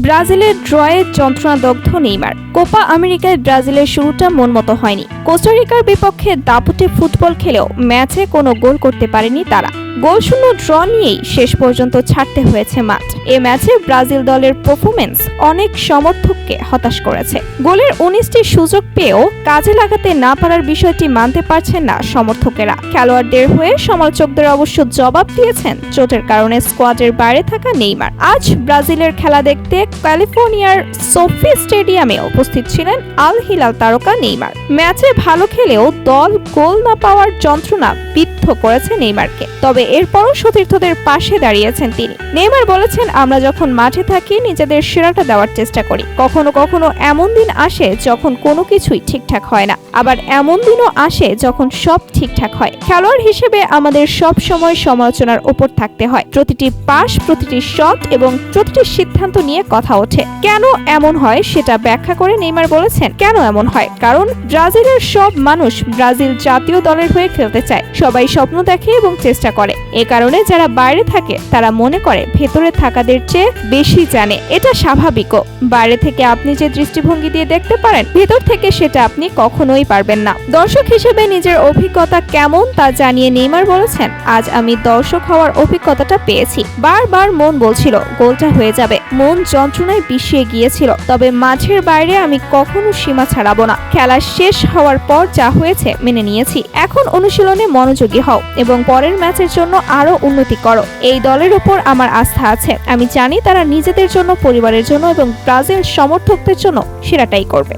ব্রাজিলের ড্রয়ে যন্ত্রণাদগ্ধ Neymar. Copa আমেরিকায় ব্রাজিলের শুরুটা মনমতো হয়নি। কোস্টারিকার বিপক্ষে দাপুটে ফুটবল খেলেও ম্যাচে কোনো গোল করতে পারেনি তারা। গোলশূন্য ড্র নিয়েই শেষ পর্যন্ত ছাড়তে হয়েছে মাঠ। এ ম্যাচে ব্রাজিল দলের পারফরম্যান্স অনেক সমর্থককে হতাশ করেছে। গোলের 19টি সুযোগ পেয়েও কাজে লাগাতে না পারার বিষয়টি মানতে পারছেন না সমর্থকেরা। খেলোয়াড়দের হয়ে সমালোচকদের অবশ্য জবাব দিয়েছেন চোটের কারণে স্কোয়াডের বাইরে থাকা নেইমার। আজ ব্রাজিলের খেলা দেখতে ক্যালিফোর্নিয়ার সোফি স্টেডিয়ামে উপস্থিত ছিলেন আল হিলাল তারকা নেইমার। ম্যাচে ভালো খেলেও দল গোল না পাওয়ার যন্ত্রণা বিদ্ধ করেছে নেইমারকে। তবে এরপরও সতীর্থদের পাশে দাঁড়িয়েছেন তিনি। নেইমার বলেছেন, আমরা যখন মাঠে থাকি নিজেদের সেরাটা দেওয়ার চেষ্টা করি। কখনো কখনো এমন দিন আসে যখন কোনো কিছুই ঠিকঠাক হয় না, আবার এমন দিনও আসে যখন সব ঠিকঠাক হয়। খেলোয়াড় হিসেবে আমাদের সব সময় সমালোচনার উপর থাকতে হয়। প্রতিটি পাস, প্রতিটি শট এবং প্রতিটি সিদ্ধান্ত নিয়ে কথা ওঠে। কেন এমন হয় সেটা ব্যাখ্যা করে নেইমার বলেছেন, কেন এমন হয়? কারণ ব্রাজিলের সব মানুষ ব্রাজিল জাতীয় দলের হয়ে খেলতে চায়। সবাই স্বপ্ন দেখে এবং চেষ্টা করে। এ কারণে যারা বাইরে থাকে তারা মনে করে ভেতরে থাকাদের চেয়ে বেশি জানে। এটা স্বাভাবিকও। বাইরে থেকে আপনি যে দৃষ্টিভঙ্গি দিয়ে দেখতে পারেন, ভেতর থেকে সেটা আপনি কখনোই পারবেন না। দর্শক হিসেবে নিজের অভিজ্ঞতা কেমন তা জানিয়ে নেইমার বলেছেন, আজ আমি দর্শক হওয়ার অভিজ্ঞতাটা পেয়েছি। বারবার মন বলছিল গোলটা হয়ে যাবে। মন যন্ত্রণায় বিষিয়ে গিয়েছিল। তবে মাঠের বাইরে আমি কখনো সীমা ছাড়াবো না। খেলা শেষ হওয়ার পর যা হয়েছে মেনে নিয়েছি। এখন অনুশীলনে মনোযোগী হও এবং পরের ম্যাচের জন্য আরো উন্নতি করো। এই দলের উপর আমার আস্থা আছে। আমি জানি তারা নিজেদের জন্য, পরিবারের জন্য এবং ব্রাজিল সমর্থকদের জন্য সেরাটাই করবে।